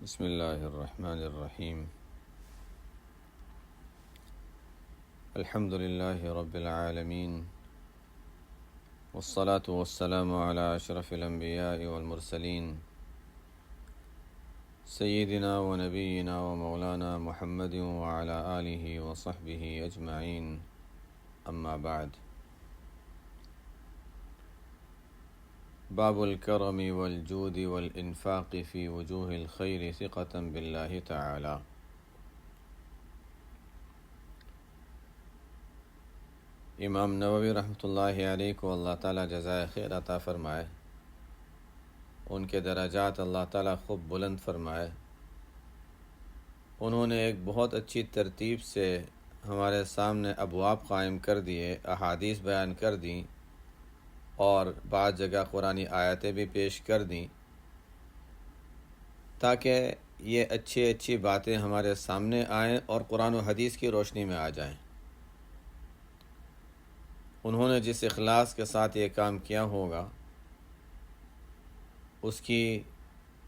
بسم اللہ الرحمن الرحیم الحمد للہ رب العالمین والصلاة والسلام علی اشرف الانبیاء والمرسلین سیدنا و نبینا و مولانا محمد وعلی آلہ وصحبہ اجمعین اما بعد باب الکرم والجود والانفاق فی وجوہ الخیر ثقة باللہ تعالی۔ امام نووی رحمۃ اللہ علیہ کو اللہ تعالیٰ جزائے خیر عطا فرمائے، ان کے درجات اللہ تعالیٰ خوب بلند فرمائے۔ انہوں نے ایک بہت اچھی ترتیب سے ہمارے سامنے ابواب قائم کر دیے، احادیث بیان کر دیں اور بعض جگہ قرآنی آیتیں بھی پیش کر دیں تاکہ یہ اچھی باتیں ہمارے سامنے آئیں اور قرآن و حدیث کی روشنی میں آ جائیں۔ انہوں نے جس اخلاص کے ساتھ یہ کام کیا ہوگا اس کی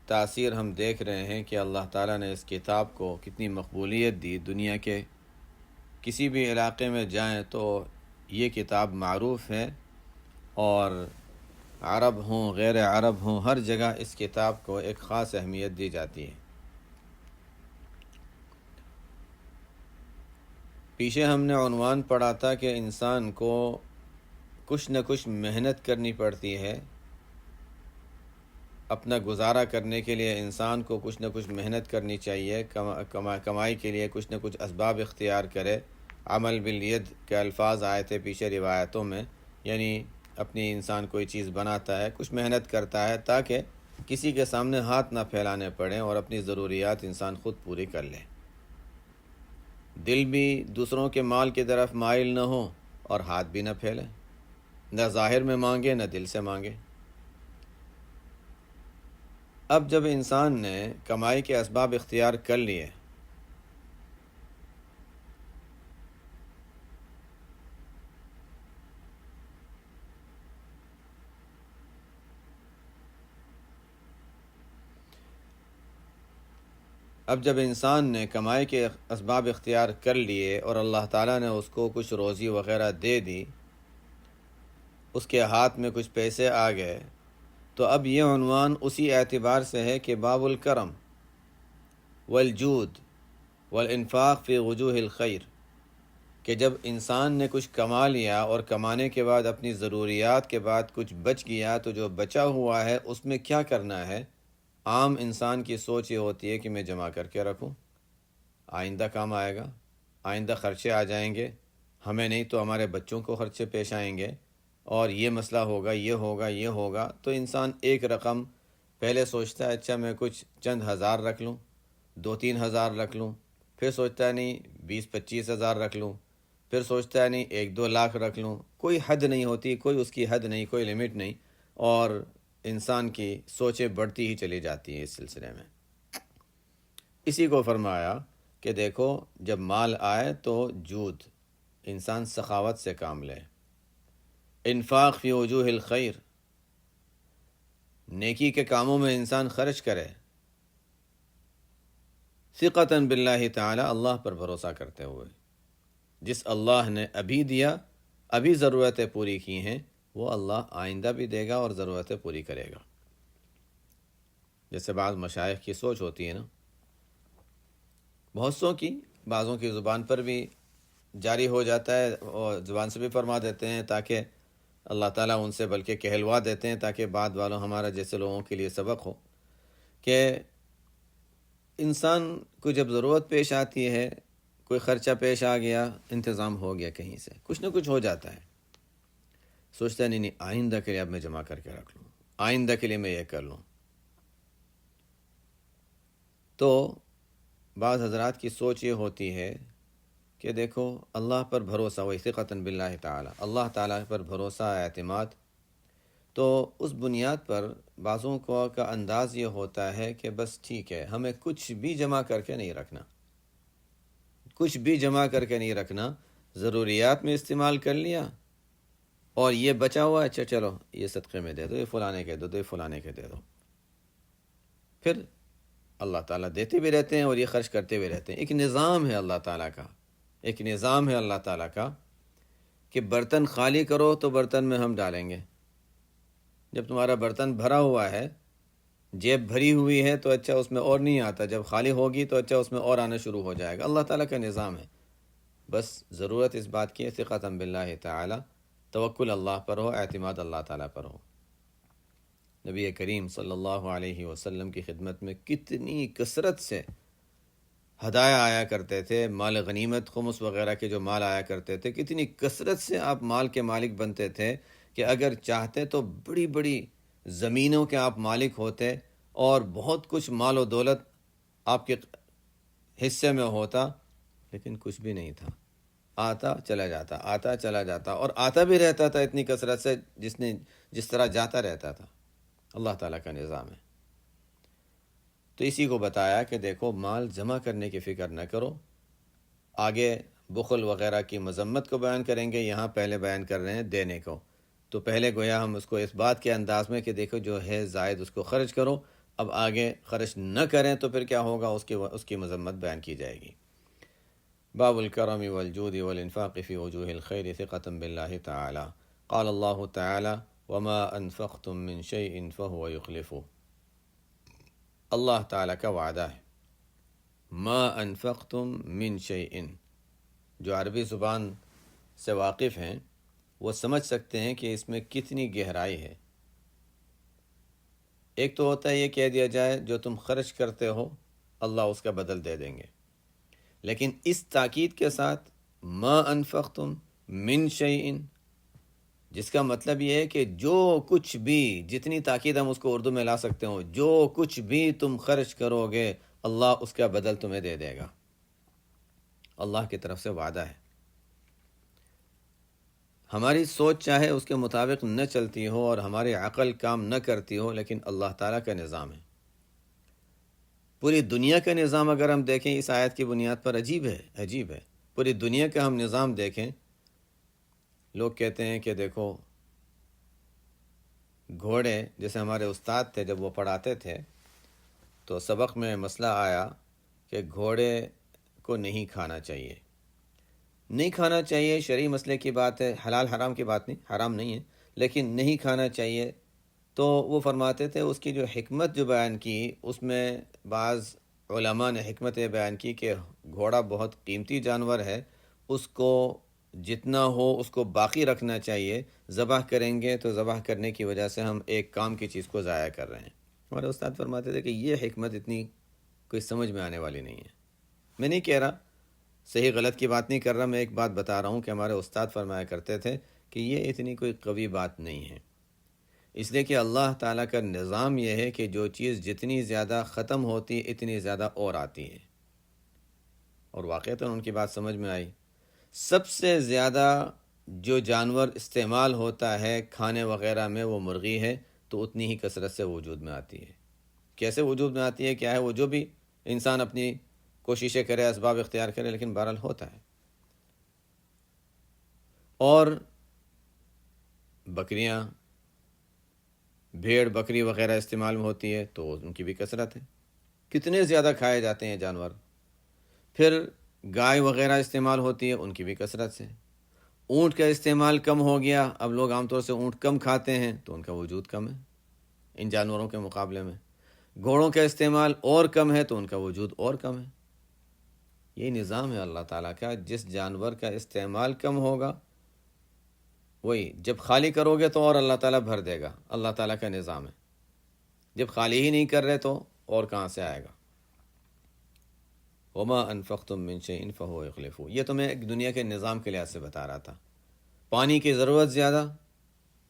تاثیر ہم دیکھ رہے ہیں کہ اللہ تعالیٰ نے اس کتاب کو کتنی مقبولیت دی۔ دنیا کے کسی بھی علاقے میں جائیں تو یہ کتاب معروف ہے، اور عرب ہوں غیر عرب ہوں ہر جگہ اس کتاب کو ایک خاص اہمیت دی جاتی ہے۔ پیچھے ہم نے عنوان پڑھا تھا کہ انسان کو کچھ نہ کچھ محنت کرنی پڑتی ہے، اپنا گزارا کرنے کے لیے انسان کو کچھ نہ کچھ محنت کرنی چاہیے، کمائی کے لیے کچھ نہ کچھ اسباب اختیار کرے۔ عمل بالید کے الفاظ آئے تھے پیچھے روایتوں میں، یعنی اپنی انسان کوئی چیز بناتا ہے، کچھ محنت کرتا ہے تاکہ کسی کے سامنے ہاتھ نہ پھیلانے پڑیں اور اپنی ضروریات انسان خود پوری کر لے۔ دل بھی دوسروں کے مال کی طرف مائل نہ ہو اور ہاتھ بھی نہ پھیلے، نہ ظاہر میں مانگے نہ دل سے مانگے۔ اب جب انسان نے کمائی کے اسباب اختیار کر لیے، کمائی کے اسباب اختیار کر لیے اور اللہ تعالیٰ نے اس کو کچھ روزی وغیرہ دے دی، اس کے ہاتھ میں کچھ پیسے آ گئے، تو اب یہ عنوان اسی اعتبار سے ہے کہ باب الکرم والجود والانفاق فی وجوہ الخیر، کہ جب انسان نے کچھ کما لیا اور کمانے کے بعد اپنی ضروریات کے بعد کچھ بچ گیا، تو جو بچا ہوا ہے اس میں کیا کرنا ہے۔ عام انسان کی سوچ یہ ہوتی ہے کہ میں جمع کر کے رکھوں، آئندہ کام آئے گا، آئندہ خرچے آ جائیں گے، ہمیں نہیں تو ہمارے بچوں کو خرچے پیش آئیں گے، اور یہ مسئلہ ہوگا، یہ ہوگا۔ تو انسان ایک رقم پہلے سوچتا ہے، اچھا میں کچھ چند ہزار رکھ لوں، 2-3 ہزار رکھ لوں، پھر سوچتا ہے نہیں 20-25 ہزار رکھ لوں، پھر سوچتا ہے نہیں 1-2 لاکھ رکھ لوں۔ کوئی حد نہیں ہوتی، کوئی اس کی حد نہیں، کوئی لمٹ نہیں، اور انسان کی سوچیں بڑھتی ہی چلی جاتی ہیں اس سلسلے میں۔ اسی کو فرمایا کہ دیکھو جب مال آئے تو جود، انسان سخاوت سے کام لے، انفاق فی وجوہ الخیر، نیکی کے کاموں میں انسان خرچ کرے، ثقۃ باللہ تعالی، اللہ پر بھروسہ کرتے ہوئے۔ جس اللہ نے ابھی دیا، ابھی ضرورتیں پوری کی ہیں، وہ اللہ آئندہ بھی دے گا اور ضرورتیں پوری کرے گا۔ جیسے بعض مشائخ کی سوچ ہوتی ہے نا، بہت سو کی، بعضوں کی زبان پر بھی جاری ہو جاتا ہے اور زبان سے بھی فرما دیتے ہیں، تاکہ اللہ تعالیٰ ان سے بلکہ کہلوا دیتے ہیں تاکہ بعد والوں ہمارا جیسے لوگوں کے لیے سبق ہو، کہ انسان کو جب ضرورت پیش آتی ہے، کوئی خرچہ پیش آ گیا، انتظام ہو گیا، کہیں سے کچھ نہ کچھ ہو جاتا ہے، سوچتا ہے نہیں آئندہ کے لیے اب میں جمع کر کے رکھ لوں، آئندہ کے لیے میں یہ کر لوں۔ تو بعض حضرات کی سوچ یہ ہوتی ہے کہ دیکھو اللہ پر بھروسہ، وثقۃ باللہ تعالی، اللہ تعالیٰ پر بھروسہ، اعتماد، تو اس بنیاد پر بعضوں کا انداز یہ ہوتا ہے کہ بس ٹھیک ہے، ہمیں کچھ بھی جمع کر کے نہیں رکھنا، کچھ بھی جمع کر کے نہیں رکھنا، ضروریات میں استعمال کر لیا، اور یہ بچا ہوا اچھا چلو یہ صدقے میں دے دو، یہ فلانے کے دے دو، یہ فلانے کے دے دو۔ پھر اللہ تعالیٰ دیتے بھی رہتے ہیں اور یہ خرچ کرتے بھی رہتے ہیں. ایک نظام ہے اللہ تعالیٰ کا، ایک نظام ہے اللہ تعالیٰ کا کہ برتن خالی کرو تو برتن میں ہم ڈالیں گے. جب تمہارا برتن بھرا ہوا ہے، جیب بھری ہوئی ہے تو اچھا اس میں اور نہیں آتا، جب خالی ہوگی تو اچھا اس میں اور آنا شروع ہو جائے گا. اللہ تعالیٰ کا نظام ہے. بس ضرورت اس بات کی ہے ثقۃ باللہ تعالی، توکل اللہ پر ہو، اعتماد اللہ تعالیٰ پر ہو. نبی کریم صلی اللہ علیہ وسلم کی خدمت میں کتنی کثرت سے ہدایہ آیا کرتے تھے، مال غنیمت خمس وغیرہ کے جو مال آیا کرتے تھے، کتنی کثرت سے آپ مال کے مالک بنتے تھے کہ اگر چاہتے تو بڑی بڑی زمینوں کے آپ مالک ہوتے اور بہت کچھ مال و دولت آپ کے حصے میں ہوتا، لیکن کچھ بھی نہیں تھا. آتا چلا جاتا، آتا چلا جاتا، اور آتا بھی رہتا تھا اتنی کثرت سے جس طرح جاتا رہتا تھا. اللہ تعالیٰ کا نظام ہے. تو اسی کو بتایا کہ دیکھو مال جمع کرنے کی فکر نہ کرو. آگے بخل وغیرہ کی مذمت کو بیان کریں گے، یہاں پہلے بیان کر رہے ہیں دینے کو. تو پہلے گویا ہم اس کو اس بات کے انداز میں کہ دیکھو جو ہے زائد اس کو خرچ کرو، اب آگے خرچ نہ کریں تو پھر کیا ہوگا، اس کی مذمت بیان کی جائے گی. باب الکرم والجود والانفاق فی وجوہ الخیر ثقۃ باللہ تعالی. قال اللہ تعالی وما انفقتم من شیء فهو یخلفہ. اللہ تعالیٰ کا وعدہ ہے، ما انفقتم من شیء. جو عربی زبان سے واقف ہیں وہ سمجھ سکتے ہیں کہ اس میں کتنی گہرائی ہے. ایک تو ہوتا ہے یہ کہہ دیا جائے جو تم خرچ کرتے ہو اللہ اس کا بدل دے دیں گے، لیکن اس تاکید کے ساتھ ما انفقتم من شیء، جس کا مطلب یہ ہے کہ جو کچھ بھی، جتنی تاکید ہم اس کو اردو میں لا سکتے ہوں، جو کچھ بھی تم خرچ کرو گے اللہ اس کا بدل تمہیں دے دے گا. اللہ کی طرف سے وعدہ ہے. ہماری سوچ چاہے اس کے مطابق نہ چلتی ہو اور ہماری عقل کام نہ کرتی ہو، لیکن اللہ تعالیٰ کا نظام ہے. پوری دنیا کا نظام اگر ہم دیکھیں اس آیت کی بنیاد پر عجیب ہے. پوری دنیا کا ہم نظام دیکھیں، لوگ کہتے ہیں کہ دیکھو گھوڑے، جیسے ہمارے استاد تھے جب وہ پڑھاتے تھے تو سبق میں مسئلہ آیا کہ گھوڑے کو نہیں کھانا چاہیے. نہیں کھانا چاہیے شرعی مسئلے کی بات ہے، حلال حرام کی بات نہیں، حرام نہیں ہے، لیکن نہیں کھانا چاہیے. تو وہ فرماتے تھے اس کی جو حکمت جو بیان کی، اس میں بعض علماء نے حکمت یہ بیان کی کہ گھوڑا بہت قیمتی جانور ہے، اس کو جتنا ہو اس کو باقی رکھنا چاہیے. ذبح کریں گے تو ذبح کرنے کی وجہ سے ہم ایک کام کی چیز کو ضائع کر رہے ہیں. ہمارے استاد فرماتے تھے کہ یہ حکمت اتنی کوئی سمجھ میں آنے والی نہیں ہے. میں نہیں کہہ رہا، صحیح غلط کی بات نہیں کر رہا، میں ایک بات بتا رہا ہوں کہ ہمارے استاد فرمایا کرتے تھے کہ یہ اتنی کوئی قوی بات نہیں ہے. اس لیے کہ اللہ تعالیٰ کا نظام یہ ہے کہ جو چیز جتنی زیادہ ختم ہوتی ہے اتنی زیادہ اور آتی ہے. اور واقعتاً ان کی بات سمجھ میں آئی. سب سے زیادہ جو جانور استعمال ہوتا ہے کھانے وغیرہ میں وہ مرغی ہے، تو اتنی ہی کثرت سے وجود میں آتی ہے. کیسے وجود میں آتی ہے، کیا ہے، وہ جو بھی انسان اپنی کوششیں کرے، اسباب اختیار کرے، لیکن بہرحال ہوتا ہے. اور بکریاں، بھیڑ بکری وغیرہ استعمال میں ہوتی ہے تو ان کی بھی کثرت ہے. کتنے زیادہ کھائے جاتے ہیں جانور. پھر گائے وغیرہ استعمال ہوتی ہے، ان کی بھی کثرت سے. اونٹ کا استعمال کم ہو گیا، اب لوگ عام طور سے اونٹ کم کھاتے ہیں تو ان کا وجود کم ہے ان جانوروں کے مقابلے میں. گھوڑوں کا استعمال اور کم ہے تو ان کا وجود اور کم ہے. یہ نظام ہے اللہ تعالیٰ کا. جس جانور کا استعمال کم ہوگا وہی جب خالی کرو گے تو اور اللہ تعالیٰ بھر دے گا. اللہ تعالیٰ کا نظام ہے. جب خالی ہی نہیں کر رہے تو اور کہاں سے آئے گا. وما انفقتم من شیء فهو یخلفہ. یہ تو میں ایک دنیا کے نظام کے لحاظ سے بتا رہا تھا. پانی کی ضرورت زیادہ،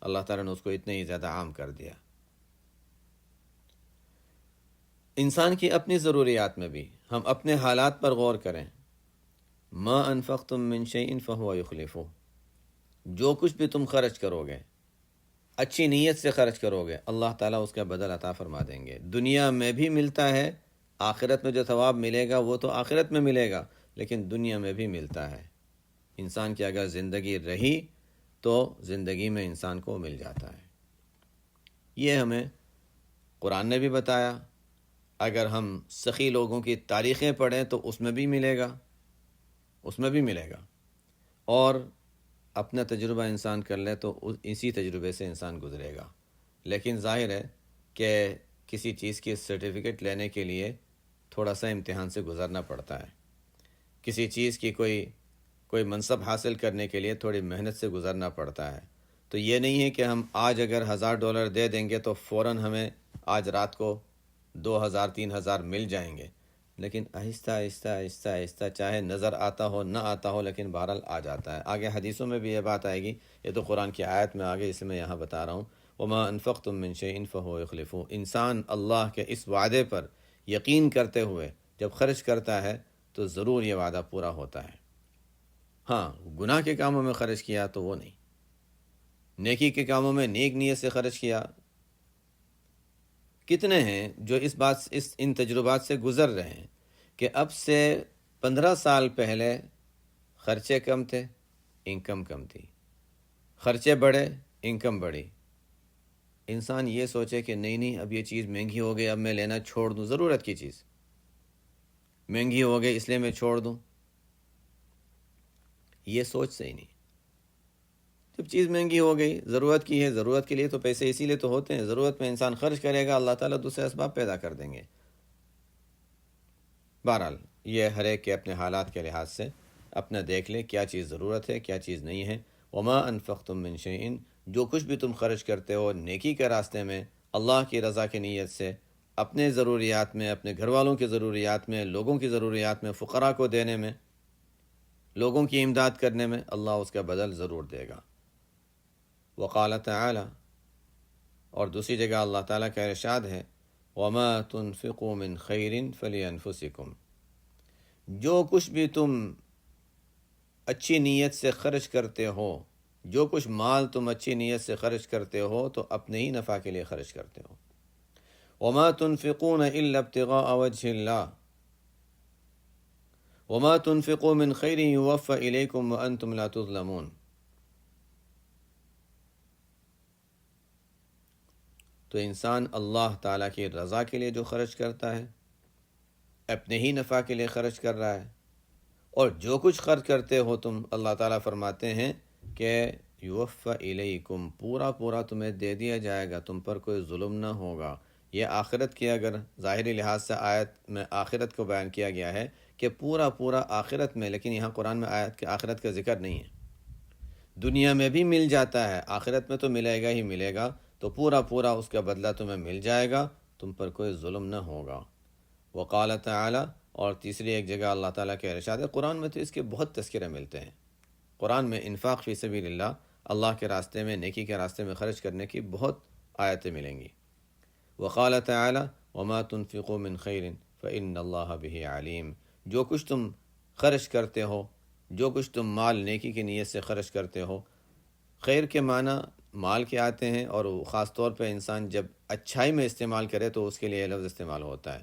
اللہ تعالیٰ نے اس کو اتنے ہی زیادہ عام کر دیا. انسان کی اپنی ضروریات میں بھی ہم اپنے حالات پر غور کریں. ما انفقتم من شیء فهو یخلفہ. جو کچھ بھی تم خرچ کرو گے، اچھی نیت سے خرچ کرو گے، اللہ تعالیٰ اس کا بدل عطا فرما دیں گے. دنیا میں بھی ملتا ہے، آخرت میں جو ثواب ملے گا وہ تو آخرت میں ملے گا، لیکن دنیا میں بھی ملتا ہے. انسان کی اگر زندگی رہی تو زندگی میں انسان کو مل جاتا ہے. یہ ہمیں قرآن نے بھی بتایا، اگر ہم سخی لوگوں کی تاریخیں پڑھیں تو اس میں بھی ملے گا، اس میں بھی ملے گا، اور اپنا تجربہ انسان کر لے تو اسی تجربے سے انسان گزرے گا۔ لیکن ظاہر ہے کہ کسی چیز کی سرٹیفکیٹ لینے کے لیے تھوڑا سا امتحان سے گزرنا پڑتا ہے، کسی چیز کی کوئی منصب حاصل کرنے کے لیے تھوڑی محنت سے گزرنا پڑتا ہے۔ تو یہ نہیں ہے کہ ہم آج اگر $1000 دے دیں گے تو فوراً ہمیں آج رات کو 2000 3000 مل جائیں گے، لیکن آہستہ آہستہ آہستہ آہستہ چاہے نظر آتا ہو نہ آتا ہو لیکن بہرحال آ جاتا ہے۔ آگے حدیثوں میں بھی یہ بات آئے گی، یہ تو قرآن کی آیت میں آگے، اسے میں یہاں بتا رہا ہوں۔ وما انفقتم من شیء فهو یخلفہ، انسان اللہ کے اس وعدے پر یقین کرتے ہوئے جب خرچ کرتا ہے تو ضرور یہ وعدہ پورا ہوتا ہے۔ ہاں، گناہ کے کاموں میں خرچ کیا تو وہ نہیں، نیکی کے کاموں میں نیک نیت سے خرچ کیا۔ کتنے ہیں جو ان تجربات سے گزر رہے ہیں کہ اب سے 15 سال پہلے خرچے کم تھے، انکم کم تھی، خرچے بڑھے، انکم بڑھی۔ انسان یہ سوچے کہ نہیں اب یہ چیز مہنگی ہو گئی، اب میں لینا چھوڑ دوں، ضرورت کی چیز مہنگی ہو گئی اس لیے میں چھوڑ دوں، یہ سوچ صحیح نہیں۔ جب چیز مہنگی ہو گئی، ضرورت کی ہے، ضرورت کے لیے تو پیسے اسی لیے تو ہوتے ہیں، ضرورت میں انسان خرچ کرے گا، اللہ تعالیٰ دوسرے اسباب پیدا کر دیں گے۔ بہرحال یہ ہر ایک کے اپنے حالات کے لحاظ سے اپنا دیکھ لے کیا چیز ضرورت ہے، کیا چیز نہیں ہے۔ وما انفقتم من شیء، جو کچھ بھی تم خرچ کرتے ہو نیکی کے راستے میں، اللہ کی رضا کی نیت سے، اپنے ضروریات میں، اپنے گھر والوں کی ضروریات میں، لوگوں کی ضروریات میں، فقراء کو دینے میں، لوگوں کی امداد کرنے میں، اللہ اس کا بدل ضرور دے گا۔ وقال تعالی، اور دوسری جگہ اللہ تعالیٰ کا ارشاد ہے، وما تنفقوا من خیر فلانفسکم، جو کچھ بھی تم اچھی نیت سے خرچ کرتے ہو، جو کچھ مال تم اچھی نیت سے خرچ کرتے ہو تو اپنے ہی نفع کے لیے خرچ کرتے ہو۔ وما تنفقون الا ابتغاء وجه اللہ وما تنفقوا من خیر یوفى الیکم وانتم لا تظلمون۔ تو انسان اللہ تعالیٰ کی رضا کے لیے جو خرچ کرتا ہے، اپنے ہی نفع کے لیے خرچ کر رہا ہے، اور جو کچھ خرچ کرتے ہو تم، اللہ تعالیٰ فرماتے ہیں کہ یوفى الیکم، پورا پورا تمہیں دے دیا جائے گا، تم پر کوئی ظلم نہ ہوگا۔ یہ آخرت کی اگر ظاہری لحاظ سے آیت میں آخرت کو بیان کیا گیا ہے کہ پورا پورا آخرت میں، لیکن یہاں قرآن میں آیت کے آخرت کا ذکر نہیں ہے۔ دنیا میں بھی مل جاتا ہے، آخرت میں تو ملے گا ہی ملے گا، تو پورا پورا اس کا بدلہ تمہیں مل جائے گا، تم پر کوئی ظلم نہ ہوگا۔ وقال تعالی، اور تیسری ایک جگہ اللہ تعالیٰ کے ارشاد ہے، قرآن میں تو اس کے بہت تذکرے ملتے ہیں۔ قرآن میں انفاق فی سبیل اللہ کے راستے میں، نیکی کے راستے میں خرچ کرنے کی بہت آیتیں ملیں گی۔ وقال تعالی وما تنفقوا من خیر فإن اللہ بہ علیم، جو کچھ تم خرچ کرتے ہو، جو کچھ تم مال نیکی کی نیت سے خرچ کرتے ہو، خیر کے معنی مال کے آتے ہیں، اور خاص طور پہ انسان جب اچھائی میں استعمال کرے تو اس کے لیے یہ لفظ استعمال ہوتا ہے۔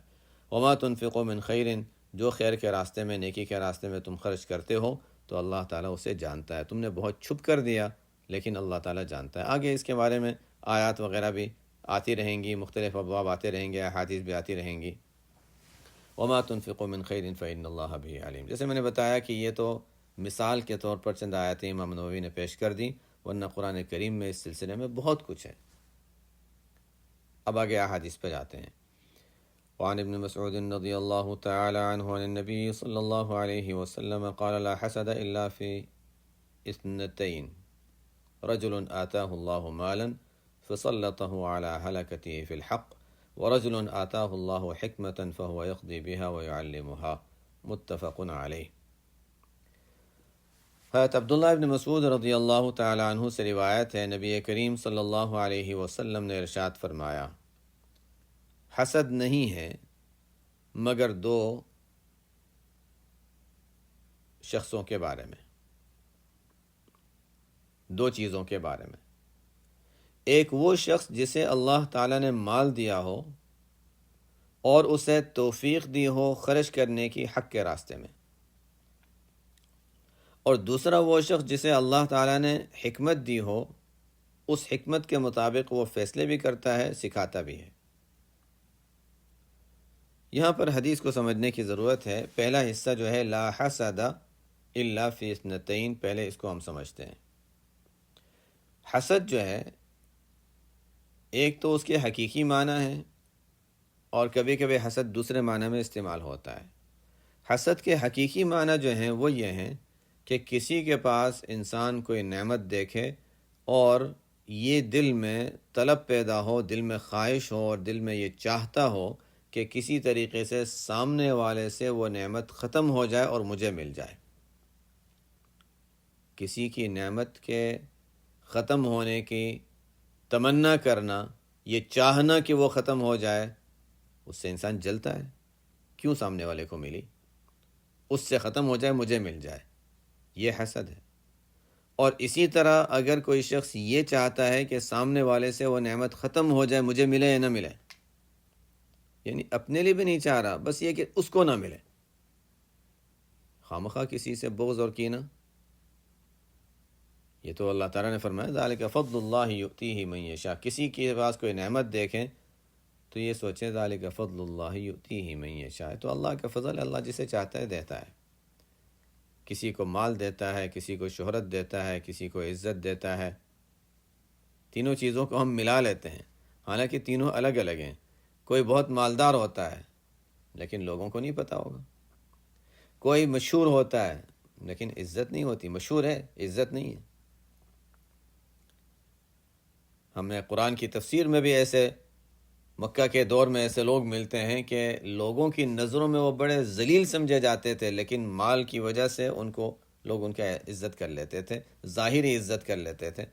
وما تنفقوا من خیر، جو خیر کے راستے میں، نیکی کے راستے میں تم خرچ کرتے ہو تو اللہ تعالیٰ اسے جانتا ہے۔ تم نے بہت چھپ کر دیا لیکن اللہ تعالیٰ جانتا ہے۔ آگے اس کے بارے میں آیات وغیرہ بھی آتی رہیں گی، مختلف ابواب آتے رہیں گے، احادیث بھی آتی رہیں گی۔ وما تنفقوا من خیر فإن اللہ بہ علیم، جیسے میں نے بتایا کہ یہ تو مثال کے طور پر چند آیتیں امام نووی نے پیش کر دیں، ورنہ قرآن کریم میں اس سلسلے میں بہت کچھ ہے۔ اب آگے احادیث پہ جاتے ہیں۔ وعن ابن مسعود رضی اللہ تعالی عنہ عن النبی صلی اللہ علیہ وسلم قال لا حسد الا فی اثنتین، رجل آتاہ اللہ مالا فسلطه على هلكته في الحق، ورجل آتاه الله حكمة فهو يقضي بها ويعلمها، متفق علیہ۔ حضرت عبداللہ ابن مسعود رضی اللہ تعالی عنہ سے روایت ہے، نبی کریم صلی اللہ علیہ وسلم نے ارشاد فرمایا، حسد نہیں ہے مگر دو شخصوں کے بارے میں، دو چیزوں کے بارے میں۔ ایک وہ شخص جسے اللہ تعالیٰ نے مال دیا ہو اور اسے توفیق دی ہو خرچ کرنے کی حق کے راستے میں، اور دوسرا وہ شخص جسے اللہ تعالیٰ نے حکمت دی ہو، اس حکمت کے مطابق وہ فیصلے بھی کرتا ہے، سکھاتا بھی ہے۔ یہاں پر حدیث کو سمجھنے کی ضرورت ہے۔ پہلا حصہ جو ہے لا حسد الا فی اثنتین، پہلے اس کو ہم سمجھتے ہیں۔ حسد جو ہے ایک تو اس کے حقیقی معنی ہے، اور کبھی کبھی حسد دوسرے معنی میں استعمال ہوتا ہے۔ حسد کے حقیقی معنی جو ہیں وہ یہ ہیں کہ کسی کے پاس انسان کوئی نعمت دیکھے اور یہ دل میں طلب پیدا ہو، دل میں خواہش ہو اور دل میں یہ چاہتا ہو کہ کسی طریقے سے سامنے والے سے وہ نعمت ختم ہو جائے اور مجھے مل جائے۔ کسی کی نعمت کے ختم ہونے کی تمنا کرنا، یہ چاہنا کہ وہ ختم ہو جائے، اس سے انسان جلتا ہے، کیوں سامنے والے کو ملی، اس سے ختم ہو جائے مجھے مل جائے، یہ حسد ہے۔ اور اسی طرح اگر کوئی شخص یہ چاہتا ہے کہ سامنے والے سے وہ نعمت ختم ہو جائے، مجھے ملے یا نہ ملے، یعنی اپنے لیے بھی نہیں چاہ رہا، بس یہ کہ اس کو نہ ملے، خواہ کسی سے بغض اور کینہ، یہ تو اللہ تعالیٰ نے فرمایا ذالک فضل اللہ یؤتیہ من یشاء۔ کسی کے پاس کوئی نعمت دیکھیں تو یہ سوچیں ذالک فضل اللہ یؤتیہ من یشاء، تو اللہ کا فضل، اللہ جسے چاہتا ہے دیتا ہے۔ کسی کو مال دیتا ہے، کسی کو شہرت دیتا ہے، کسی کو عزت دیتا ہے۔ تینوں چیزوں کو ہم ملا لیتے ہیں، حالانکہ تینوں الگ الگ ہیں۔ کوئی بہت مالدار ہوتا ہے لیکن لوگوں کو نہیں پتہ ہوگا، کوئی مشہور ہوتا ہے لیکن عزت نہیں ہوتی، مشہور ہے عزت نہیں ہے۔ ہم نے قرآن کی تفسیر میں بھی ایسے مکہ کے دور میں ایسے لوگ ملتے ہیں کہ لوگوں کی نظروں میں وہ بڑے ذلیل سمجھے جاتے تھے، لیکن مال کی وجہ سے ان کو لوگ ان کا عزت کر لیتے تھے، ظاہری عزت کر لیتے تھے،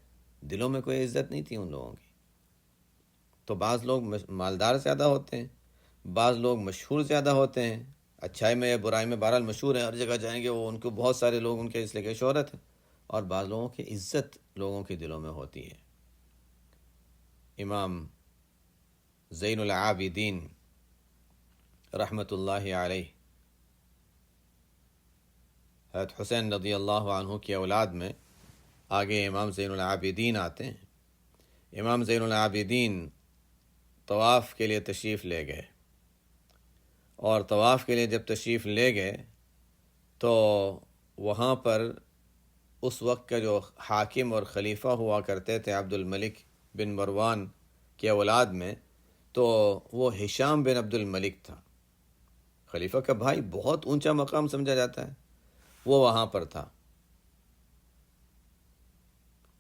دلوں میں کوئی عزت نہیں تھی ان لوگوں کی۔ تو بعض لوگ مالدار زیادہ ہوتے ہیں، بعض لوگ مشہور زیادہ ہوتے ہیں، اچھائی میں یا برائی میں بہرحال مشہور ہیں، ہر جگہ جائیں گے وہ ان کو بہت سارے لوگ ان کے اس لیے کہ شہرت ہے، اور بعض لوگوں کی عزت لوگوں کے دلوں میں ہوتی ہے۔ امام زین العابدین رحمۃ اللہ علیہ، حضرت حسین رضی اللہ عنہ کی اولاد میں آگے امام زین العابدین آتے ہیں۔ امام زین العابدین طواف کے لیے تشریف لے گئے، اور طواف کے لیے جب تشریف لے گئے تو وہاں پر اس وقت کا جو حاکم اور خلیفہ ہوا کرتے تھے عبد الملک بن مروان کے اولاد میں، تو وہ ہشام بن عبد الملک تھا، خلیفہ کا بھائی، بہت اونچا مقام سمجھا جاتا ہے، وہ وہاں پر تھا۔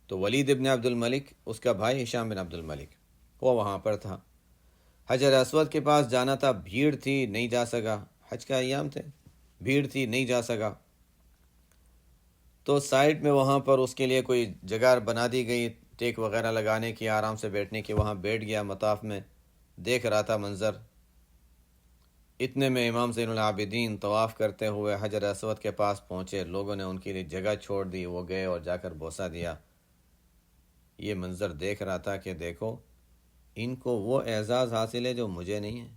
تو ولید ابن عبد الملک اس کا بھائی ہشام بن عبد الملک، وہ وہاں پر تھا۔ حجر اسود کے پاس جانا تھا، بھیڑ تھی نہیں جا سکا، حج کا ایام تھے، بھیڑ تھی نہیں جا سکا، تو سائڈ میں وہاں پر اس کے لیے کوئی جگہ بنا دی گئی ٹیک وغیرہ لگانے کی، آرام سے بیٹھنے کی، وہاں بیٹھ گیا مطاف میں، دیکھ رہا تھا منظر۔ اتنے میں امام زین العابدین طواف کرتے ہوئے حجر اسود کے پاس پہنچے، لوگوں نے ان کے لیے جگہ چھوڑ دی، وہ گئے اور جا کر بوسہ دیا۔ یہ منظر دیکھ رہا تھا کہ دیکھو ان کو وہ اعزاز حاصل ہے جو مجھے نہیں ہے۔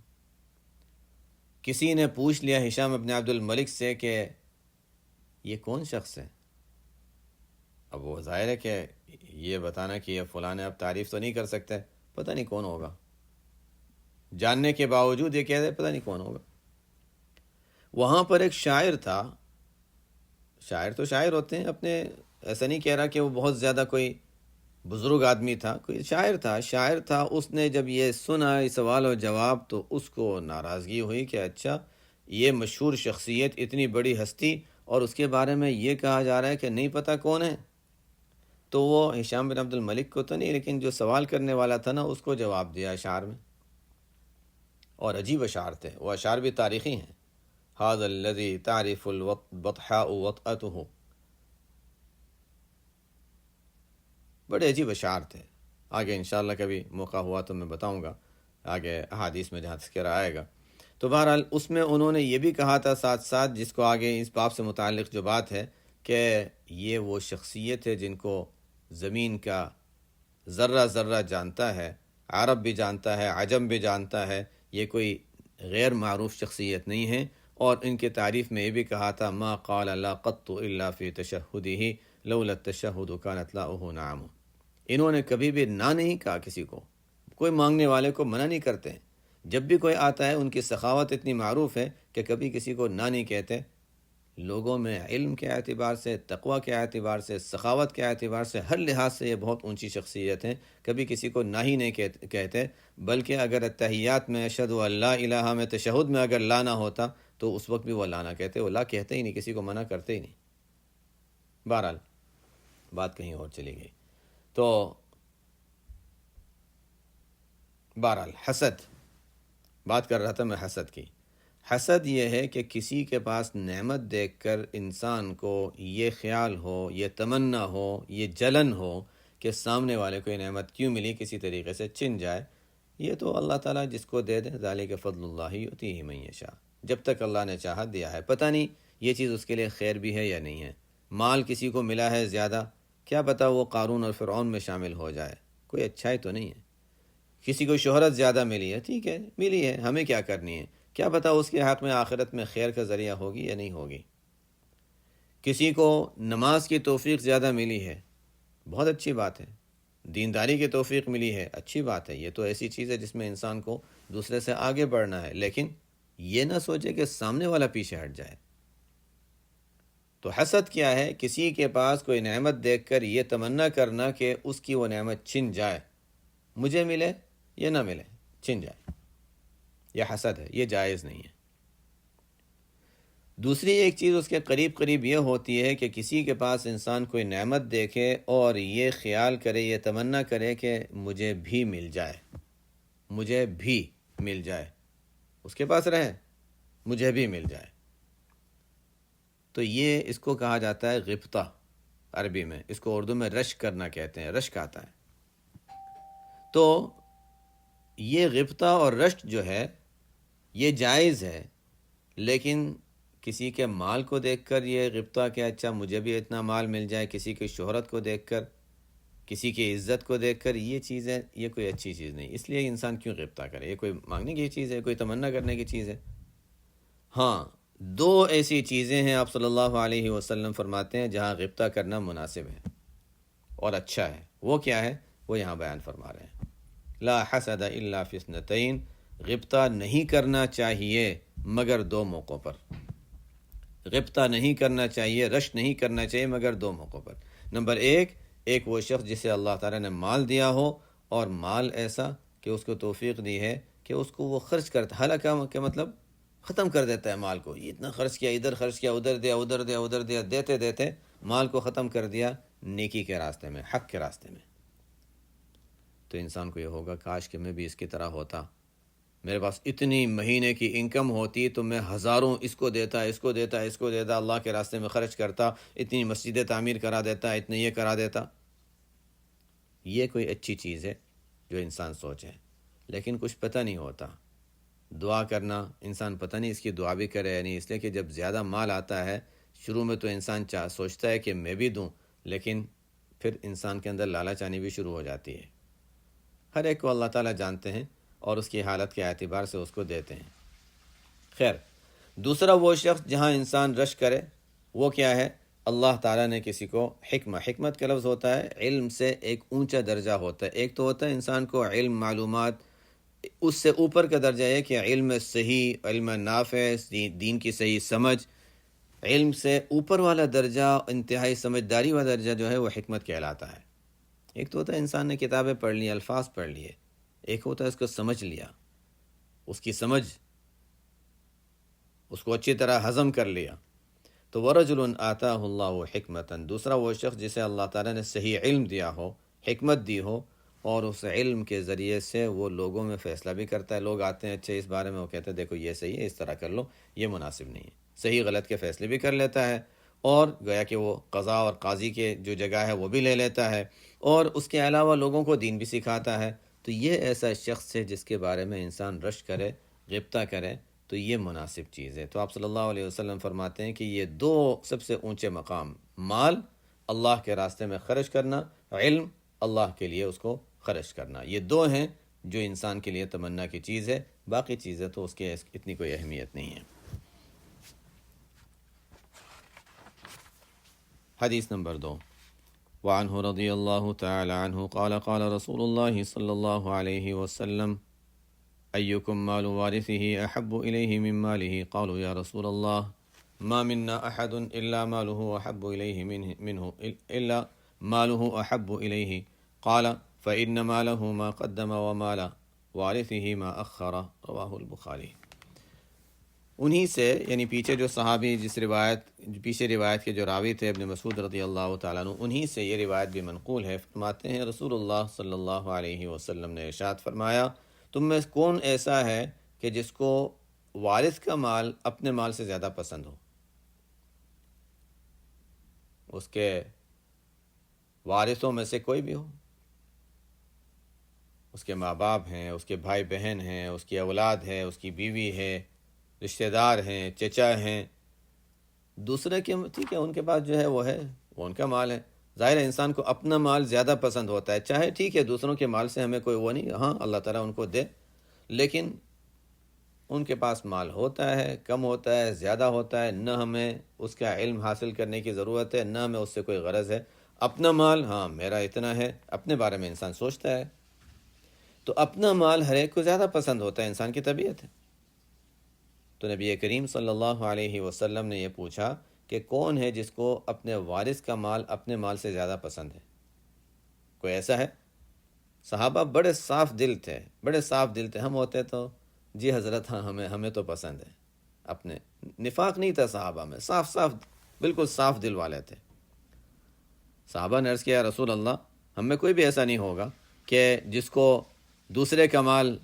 کسی نے پوچھ لیا ہشام ابن عبد الملک سے کہ یہ کون شخص ہے؟ اب وہ ظاہر ہے کہ یہ بتانا کہ یہ فلاں ہے، اب تعریف تو نہیں کر سکتے، پتہ نہیں کون ہوگا، جاننے کے باوجود یہ کہہ دے پتہ نہیں کون ہوگا۔ وہاں پر ایک شاعر تھا، شاعر تو شاعر ہوتے ہیں اپنے، ایسا نہیں کہہ رہا کہ وہ بہت زیادہ کوئی بزرگ آدمی تھا، کوئی شاعر تھا، اس نے جب یہ سنا یہ سوال و جواب تو اس کو ناراضگی ہوئی کہ اچھا یہ مشہور شخصیت، اتنی بڑی ہستی، اور اس کے بارے میں یہ کہا جا رہا ہے کہ نہیں پتہ کون ہے۔ تو وہ ہشام بن عبد الملک کو تو نہیں، لیکن جو سوال کرنے والا تھا نا اس کو جواب دیا اشعار میں، اور عجیب اشعار تھے، وہ اشعار بھی تاریخی ہیں۔ ھذا الذی تعرف البطحاء وطأته، بڑے عجیب اشعار تھے۔ آگے انشاءاللہ کبھی موقع ہوا تو میں بتاؤں گا، آگے احادیث میں جہاں تذکرہ آئے گا۔ تو بہرحال اس میں انہوں نے یہ بھی کہا تھا ساتھ ساتھ، جس کو آگے اس باب سے متعلق جو بات ہے، کہ یہ وہ شخصیت ہے جن کو زمین کا ذرہ ذرہ جانتا ہے، عرب بھی جانتا ہے، عجم بھی جانتا ہے، یہ کوئی غیر معروف شخصیت نہیں ہے۔ اور ان کے تعریف میں یہ بھی کہا تھا ما قال لا قط الا فی تشہدہ لولا التشہد کانت لاؤہ نعم، انہوں نے کبھی بھی نہ نہیں کہا کسی کو، کوئی مانگنے والے کو منع نہیں کرتے ہیں، جب بھی کوئی آتا ہے ان کی سخاوت اتنی معروف ہے کہ کبھی کسی کو نہ نہیں کہتے. لوگوں میں علم کے اعتبار سے، تقوی کے اعتبار سے، سخاوت کے اعتبار سے، ہر لحاظ سے یہ بہت اونچی شخصیت ہیں. کبھی کسی کو نہ ہی نہیں کہتے، بلکہ اگر اتحیات میں اشہد ان لا الہ میں تشہد میں اگر لا نہ ہوتا تو اس وقت بھی وہ لا نہ کہتے، وہ لا کہتے ہی نہیں، کسی کو منع کرتے ہی نہیں. بہرحال بات کہیں اور چلی گئی. تو بہرحال حسد، بات کر رہا تھا میں حسد کی. حسد یہ ہے کہ کسی کے پاس نعمت دیکھ کر انسان کو یہ خیال ہو، یہ تمنا ہو، یہ جلن ہو کہ سامنے والے کو یہ نعمت کیوں ملی، کسی طریقے سے چھن جائے. یہ تو اللہ تعالیٰ جس کو دے دے، ذالک فضل اللہ یؤتیہ من یشاء. جب تک اللہ نے چاہا دیا ہے. پتہ نہیں یہ چیز اس کے لیے خیر بھی ہے یا نہیں ہے. مال کسی کو ملا ہے زیادہ، کیا پتہ وہ قارون اور فرعون میں شامل ہو جائے، کوئی اچھائی تو نہیں ہے. کسی کو شہرت زیادہ ملی ہے، ٹھیک ہے ملی ہے، ہمیں کیا کرنی ہے، کیا پتہ اس کے حق میں آخرت میں خیر کا ذریعہ ہوگی یا نہیں ہوگی. کسی کو نماز کی توفیق زیادہ ملی ہے، بہت اچھی بات ہے. دینداری کی توفیق ملی ہے، اچھی بات ہے. یہ تو ایسی چیز ہے جس میں انسان کو دوسرے سے آگے بڑھنا ہے، لیکن یہ نہ سوچے کہ سامنے والا پیچھے ہٹ جائے. تو حسد کیا ہے؟ کسی کے پاس کوئی نعمت دیکھ کر یہ تمنا کرنا کہ اس کی وہ نعمت چھن جائے، مجھے ملے یا نہ ملے، چھن جائے. یہ حسد ہے، یہ جائز نہیں ہے. دوسری ایک چیز اس کے قریب قریب یہ ہوتی ہے کہ کسی کے پاس انسان کوئی نعمت دیکھے اور یہ خیال کرے، یہ تمنا کرے کہ مجھے بھی مل جائے، مجھے بھی مل جائے، اس کے پاس رہے مجھے بھی مل جائے. تو یہ اس کو کہا جاتا ہے غبطہ عربی میں، اس کو اردو میں رشک کرنا کہتے ہیں، رشک آتا ہے. تو یہ غبطہ اور رشک جو ہے یہ جائز ہے، لیکن کسی کے مال کو دیکھ کر یہ غبطہ کہ اچھا مجھے بھی اتنا مال مل جائے، کسی کی شہرت کو دیکھ کر، کسی کی عزت کو دیکھ کر، یہ چیزیں یہ کوئی اچھی چیز نہیں. اس لیے انسان کیوں غبطہ کرے؟ یہ کوئی مانگنے کی چیز ہے، کوئی تمنا کرنے کی چیز ہے. ہاں، دو ایسی چیزیں ہیں آپ صلی اللہ علیہ وسلم فرماتے ہیں جہاں غبطہ کرنا مناسب ہے اور اچھا ہے. وہ کیا ہے؟ وہ یہاں بیان فرما رہے ہیں. لا حسد الا فی اثنتین، غبطہ نہیں کرنا چاہیے مگر دو موقعوں پر. غبطہ نہیں کرنا چاہیے، رشک نہیں کرنا چاہیے مگر دو موقعوں پر. نمبر ایک وہ شخص جسے اللہ تعالیٰ نے مال دیا ہو، اور مال ایسا کہ اس کو توفیق دی ہے کہ اس کو وہ خرچ کرتا، حالانکہ کیا مطلب ختم کر دیتا ہے مال کو. یہ اتنا خرچ کیا، ادھر خرچ کیا، ادھر دیا، ادھر دیا، ادھر دیا، دیتے دیتے مال کو ختم کر دیا نیکی کے راستے میں، حق کے راستے میں. تو انسان کو یہ ہوگا کاش کہ میں بھی اس کی طرح ہوتا، میرے پاس اتنی مہینے کی انکم ہوتی تو میں ہزاروں اس کو دیتا، اس کو دیتا، اس کو دیتا، اللہ کے راستے میں خرچ کرتا، اتنی مسجدیں تعمیر کرا دیتا، اتنے یہ کرا دیتا. یہ کوئی اچھی چیز ہے جو انسان سوچے، لیکن کچھ پتہ نہیں ہوتا. دعا کرنا، انسان پتہ نہیں اس کی دعا بھی کرے یا نہیں، اس لیے کہ جب زیادہ مال آتا ہے شروع میں تو انسان سوچتا ہے کہ میں بھی دوں، لیکن پھر انسان کے اندر لالچ آنی بھی شروع ہو جاتی ہے. ہر ایک کو اللہ تعالیٰ جانتے ہیں اور اس کی حالت کے اعتبار سے اس کو دیتے ہیں. خیر، دوسرا وہ شخص جہاں انسان رش کرے، وہ کیا ہے؟ اللہ تعالیٰ نے کسی کو حکمت کا لفظ ہوتا ہے، علم سے ایک اونچا درجہ ہوتا ہے. ایک تو ہوتا ہے انسان کو علم معلومات، اس سے اوپر کا درجہ ہے کہ علم صحیح، علم نافع، دین کی صحیح سمجھ. علم سے اوپر والا درجہ، انتہائی سمجھداری والا درجہ جو ہے وہ حکمت کہلاتا ہے. ایک تو ہوتا ہے انسان نے کتابیں پڑھ لی، الفاظ پڑھ لیے، ایک ہوتا ہے اس کو سمجھ لیا، اس کی سمجھ اس کو اچھی طرح ہضم کر لیا. تو وَرَجُلٌ آتَاهُ اللَّهُ حِكْمَةً، دوسرا وہ شخص جسے اللہ تعالیٰ نے صحیح علم دیا ہو، حکمت دی ہو، اور اس علم کے ذریعے سے وہ لوگوں میں فیصلہ بھی کرتا ہے. لوگ آتے ہیں اچھا اس بارے میں، وہ کہتے ہیں دیکھو یہ صحیح ہے، اس طرح کر لو، یہ مناسب نہیں ہے. صحیح غلط کے فیصلے بھی کر لیتا ہے، اور گویا کہ وہ قضاء اور قاضی کے جو جگہ ہے وہ بھی لے لیتا ہے، اور اس کے علاوہ لوگوں کو دین بھی سکھاتا ہے. تو یہ ایسا شخص ہے جس کے بارے میں انسان رش کرے، غبطہ کرے، تو یہ مناسب چیز ہے. تو آپ صلی اللہ علیہ وسلم فرماتے ہیں کہ یہ دو سب سے اونچے مقام، مال اللہ کے راستے میں خرچ کرنا، علم اللہ کے لیے اس کو خرچ کرنا، یہ دو ہیں جو انسان کے لیے تمنا کی چیز ہے. باقی چیزیں تو اس کی اتنی کوئی اہمیت نہیں ہے. حدیث نمبر 2، وعنہ رضی اللہ تعالی عنہ قال قال رسول اللہ صلی اللہ علیہ وسلم أيكم مال وارثه أحب إليه من ماله قالوا يا رسول الله ما منا أحد إلا ماله أحب إليه منه إلا ماله أحب إليه قال فإن ماله ما قدم ومال وارثه ما أخر رواہ البخاری۔ انہی سے یعنی پیچھے جو صحابی پیچھے روایت کے جو راوی تھے ابن مسعود رضی اللہ تعالیٰ عنہ، انہی سے یہ روایت بھی منقول ہے۔ فرماتے ہیں رسول اللہ صلی اللہ علیہ وسلم نے ارشاد فرمایا تم میں کون ایسا ہے کہ جس کو وارث کا مال اپنے مال سے زیادہ پسند ہو؟ اس کے وارثوں میں سے کوئی بھی ہو، اس کے ماں باپ ہیں، اس کے بھائی بہن ہیں، اس کی اولاد ہے، اس کی بیوی ہے، رشتہ دار ہیں، چچا ہیں، دوسرے کے ٹھیک ہے ان کے پاس جو ہے وہ ان کا مال ہے۔ ظاہر ہے انسان کو اپنا مال زیادہ پسند ہوتا ہے، چاہے ٹھیک ہے دوسروں کے مال سے ہمیں کوئی وہ نہیں، ہاں اللہ تعالیٰ ان کو دے، لیکن ان کے پاس مال ہوتا ہے، کم ہوتا ہے، زیادہ ہوتا ہے، نہ ہمیں اس کا علم حاصل کرنے کی ضرورت ہے، نہ ہمیں اس سے کوئی غرض ہے۔ اپنا مال، ہاں میرا اتنا ہے، اپنے بارے میں انسان سوچتا ہے، تو اپنا مال ہر ایک کو زیادہ پسند ہوتا ہے، انسان کی طبیعت ہے۔ تو نبی کریم صلی اللہ علیہ وسلم نے یہ پوچھا کہ کون ہے جس کو اپنے وارث کا مال اپنے مال سے زیادہ پسند ہے؟ کوئی ایسا ہے؟ صحابہ بڑے صاف دل تھے، بڑے صاف دل تھے، ہم ہوتے تو جی حضرت ہاں ہمیں تو پسند ہے، اپنے نفاق نہیں تھا صحابہ میں، صاف بالکل صاف دل والے تھے۔ صحابہ نے عرض کیا رسول اللہ ہم میں کوئی بھی ایسا نہیں ہوگا کہ جس کو دوسرے کا مال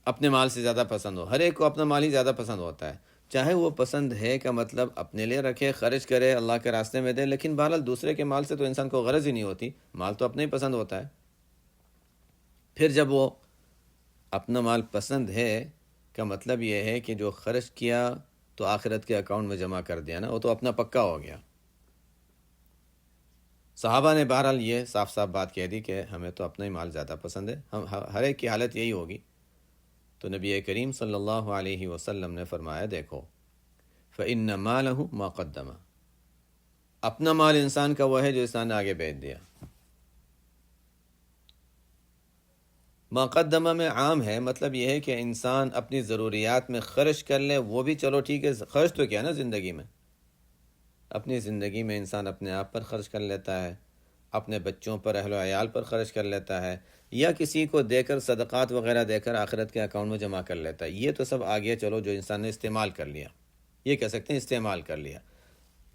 اپنے مال سے زیادہ پسند ہو، ہر ایک کو اپنا مال ہی زیادہ پسند ہوتا ہے، چاہے وہ پسند ہے کا مطلب اپنے لیے رکھے، خرچ کرے، اللہ کے راستے میں دے، لیکن بہرحال دوسرے کے مال سے تو انسان کو غرض ہی نہیں ہوتی، مال تو اپنا ہی پسند ہوتا ہے۔ پھر جب وہ اپنا مال پسند ہے کا مطلب یہ ہے کہ جو خرچ کیا تو آخرت کے اکاؤنٹ میں جمع کر دیا نا، وہ تو اپنا پکا ہو گیا۔ صحابہ نے بہرحال یہ صاف بات کہہ دی کہ ہمیں تو اپنا ہی مال زیادہ پسند ہے، ہم ہر ایک کی حالت یہی ہوگی۔ تو نبی کریم صلی اللہ علیہ وسلم نے فرمایا دیکھو فَإِنَّ مَالَهُ مَا قَدَّمَ، اپنا مال انسان کا وہ ہے جو انسان نے آگے بیچ دیا۔ ما قدمہ میں عام ہے، مطلب یہ ہے کہ انسان اپنی ضروریات میں خرچ کر لے، وہ بھی چلو ٹھیک ہے، خرچ تو کیا نا زندگی میں، اپنی زندگی میں انسان اپنے آپ پر خرچ کر لیتا ہے، اپنے بچوں پر، اہل و عیال پر خرچ کر لیتا ہے، یا کسی کو دے کر صدقات وغیرہ دے کر آخرت کے اکاؤنٹ میں جمع کر لیتا ہے۔ یہ تو سب آگے چلو جو انسان نے استعمال کر لیا، یہ کہہ سکتے ہیں استعمال کر لیا،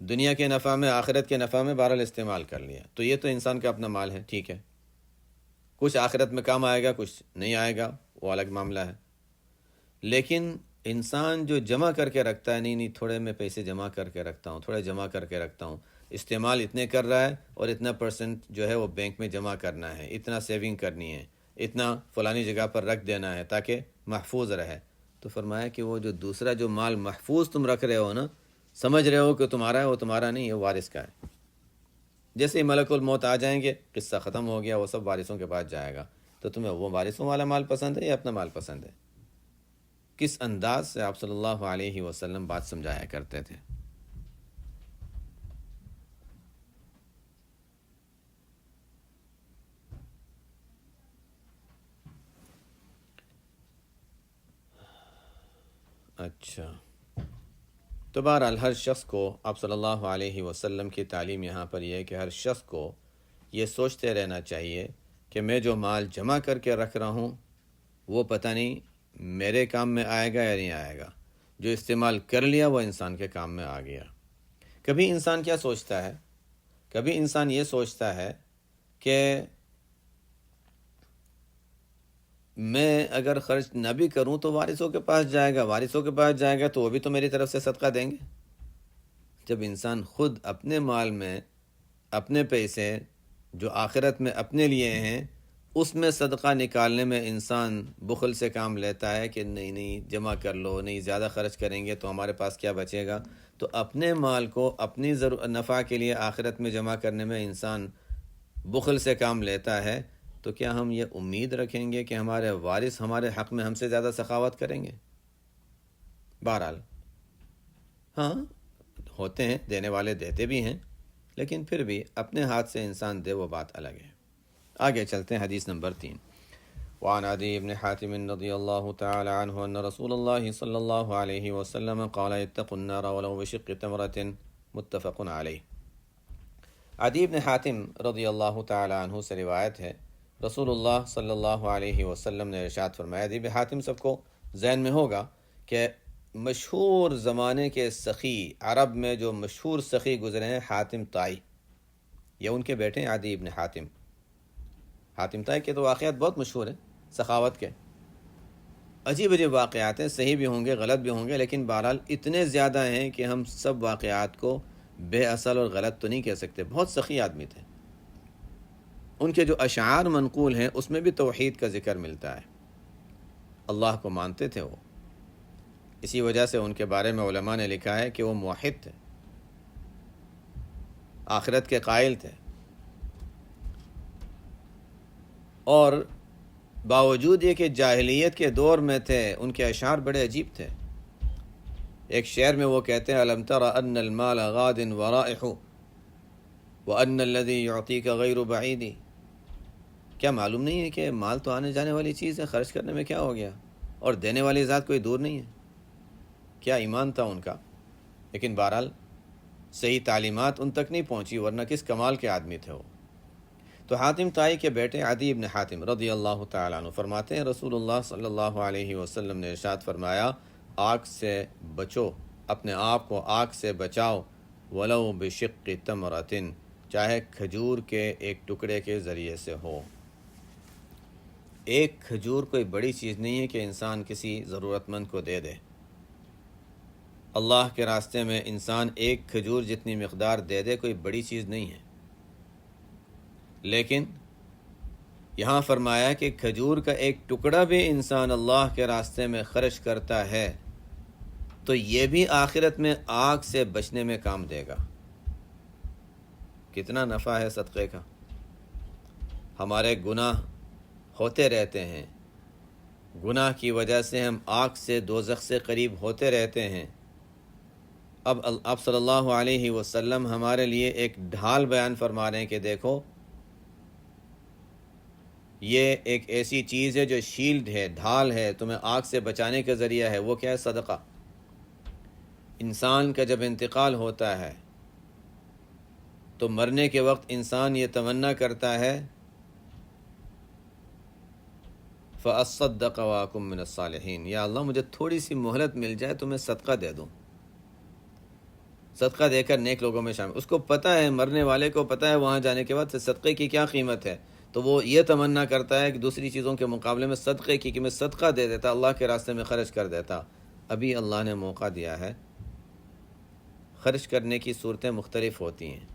دنیا کے نفع میں، آخرت کے نفع میں بہرحال استعمال کر لیا، تو یہ تو انسان کا اپنا مال ہے، ٹھیک ہے۔ کچھ آخرت میں کام آئے گا، کچھ نہیں آئے گا، وہ الگ معاملہ ہے۔ لیکن انسان جو جمع کر کے رکھتا ہے، نہیں تھوڑے میں پیسے جمع کر کے رکھتا ہوں، تھوڑے جمع کر کے رکھتا ہوں، استعمال اتنے کر رہا ہے اور اتنا پرسنٹ جو ہے وہ بینک میں جمع کرنا ہے، اتنا سیونگ کرنی ہے، اتنا فلانی جگہ پر رکھ دینا ہے تاکہ محفوظ رہے۔ تو فرمایا کہ وہ جو دوسرا جو مال محفوظ تم رکھ رہے ہو نا، سمجھ رہے ہو کہ تمہارا ہے، وہ تمہارا نہیں ہے، وارث کا ہے۔ جیسے ہی ملک الموت آ جائیں گے، قصہ ختم ہو گیا، وہ سب وارثوں کے پاس جائے گا۔ تو تمہیں وہ وارثوں والا مال پسند ہے یا اپنا مال پسند ہے؟ کس انداز سے آپ صلی اللہ علیہ وسلم بات سمجھایا کرتے تھے۔ اچھا، تو بہرحال ہر شخص کو آپ صلی اللہ علیہ وسلم کی تعلیم یہاں پر یہ ہے کہ ہر شخص کو یہ سوچتے رہنا چاہیے کہ میں جو مال جمع کر کے رکھ رہا ہوں وہ پتہ نہیں میرے کام میں آئے گا یا نہیں آئے گا، جو استعمال کر لیا وہ انسان کے کام میں آ گیا۔ کبھی انسان کیا سوچتا ہے، کبھی انسان یہ سوچتا ہے کہ میں اگر خرچ نہ بھی کروں تو وارثوں کے پاس جائے گا، وارثوں کے پاس جائے گا تو وہ بھی تو میری طرف سے صدقہ دیں گے۔ جب انسان خود اپنے مال میں، اپنے پیسے جو آخرت میں اپنے لیے ہیں، اس میں صدقہ نکالنے میں انسان بخل سے کام لیتا ہے کہ نہیں جمع کر لو، نہیں زیادہ خرچ کریں گے تو ہمارے پاس کیا بچے گا، تو اپنے مال کو اپنی نفع کے لیے آخرت میں جمع کرنے میں انسان بخل سے کام لیتا ہے، تو کیا ہم یہ امید رکھیں گے کہ ہمارے وارث ہمارے حق میں ہم سے زیادہ سخاوت کریں گے؟ بہرحال ہاں ہوتے ہیں دینے والے، دیتے بھی ہیں، لیکن پھر بھی اپنے ہاتھ سے انسان دے وہ بات الگ ہے۔ آگے چلتے ہیں، حدیث نمبر 3۔ وعن عدي بن حاتم رضي الله تعالى عنه أن رسول الله صلى الله عليه وسلم قال اتقوا النار ولو بشق تمرة متفق عليه۔ عدی بن حاتم رضی اللہ تعالی عنہ سے روایت ہے، رسول اللہ صلی اللہ علیہ وسلم نے ارشاد فرمایا، عدی بن حاتم سب کو ذہن میں ہوگا کہ مشہور زمانے کے سخی، عرب میں جو مشہور سخی گزرے ہیں حاتم طائی، یہ ان کے بیٹے ہیں عدی بن حاتم۔ حاتم طائی کے تو واقعات بہت مشہور ہیں سخاوت کے، عجیب عجیب واقعات ہیں، صحیح بھی ہوں گے غلط بھی ہوں گے، لیکن بہرحال اتنے زیادہ ہیں کہ ہم سب واقعات کو بے اصل اور غلط تو نہیں کہہ سکتے۔ بہت سخی آدمی تھے، ان کے جو اشعار منقول ہیں اس میں بھی توحید کا ذکر ملتا ہے، اللہ کو مانتے تھے وہ، اسی وجہ سے ان کے بارے میں علماء نے لکھا ہے کہ وہ موحد تھے، آخرت کے قائل تھے، اور باوجود یہ کہ جاہلیت کے دور میں تھے ان کے اشعار بڑے عجیب تھے۔ ایک شعر میں وہ کہتے ہیں الم تر ان المال غاد ورائح وان الذي يعطيك غير بعيد، کیا معلوم نہیں ہے کہ مال تو آنے جانے والی چیز ہے، خرچ کرنے میں کیا ہو گیا، اور دینے والی ذات کوئی دور نہیں ہے۔ کیا ایمان تھا ان کا، لیکن بہرحال صحیح تعلیمات ان تک نہیں پہنچی، ورنہ کس کمال کے آدمی تھے وہ۔ تو حاتم طائی کے بیٹے عدی بن حاتم رضی اللہ تعالیٰ عنہ فرماتے ہیں، رسول اللہ صلی اللہ علیہ وسلم نے ارشاد فرمایا، آگ سے بچو، اپنے آپ کو آگ سے بچاؤ، ولو بشق تمرۃ، چاہے کھجور کے ایک ٹکڑے کے ذریعے سے ہو۔ ایک کھجور کوئی بڑی چیز نہیں ہے کہ انسان کسی ضرورت مند کو دے دے۔ اللہ کے راستے میں انسان ایک کھجور جتنی مقدار دے دے کوئی بڑی چیز نہیں ہے، لیکن یہاں فرمایا کہ کھجور کا ایک ٹکڑا بھی انسان اللہ کے راستے میں خرچ کرتا ہے تو یہ بھی آخرت میں آگ سے بچنے میں کام دے گا۔ کتنا نفع ہے صدقے کا۔ ہمارے گناہ ہوتے رہتے ہیں، گناہ کی وجہ سے ہم آگ سے، دوزخ سے قریب ہوتے رہتے ہیں۔ اب آپ صلی اللہ علیہ وسلم ہمارے لیے ایک ڈھال بیان فرما رہے ہیں کہ دیکھو، یہ ایک ایسی چیز ہے جو شیلڈ ہے، ڈھال ہے، تمہیں آگ سے بچانے کا ذریعہ ہے۔ وہ کیا ہے؟ صدقہ۔ انسان کا جب انتقال ہوتا ہے تو مرنے کے وقت انسان یہ تمنا کرتا ہے فَأَصَّدَّقَ وَأَكُن مِّنَ الصَّالِحِينَ، یا اللہ مجھے تھوڑی سی مہلت مل جائے تو میں صدقہ دے دوں، صدقہ دے کر نیک لوگوں میں شامل۔ اس کو پتہ ہے، مرنے والے کو پتہ ہے وہاں جانے کے بعد صدقے کی کیا قیمت ہے، تو وہ یہ تمنا کرتا ہے کہ دوسری چیزوں کے مقابلے میں صدقے کی، کہ میں صدقہ دے دیتا، اللہ کے راستے میں خرچ کر دیتا۔ ابھی اللہ نے موقع دیا ہے، خرچ کرنے کی صورتیں مختلف ہوتی ہیں،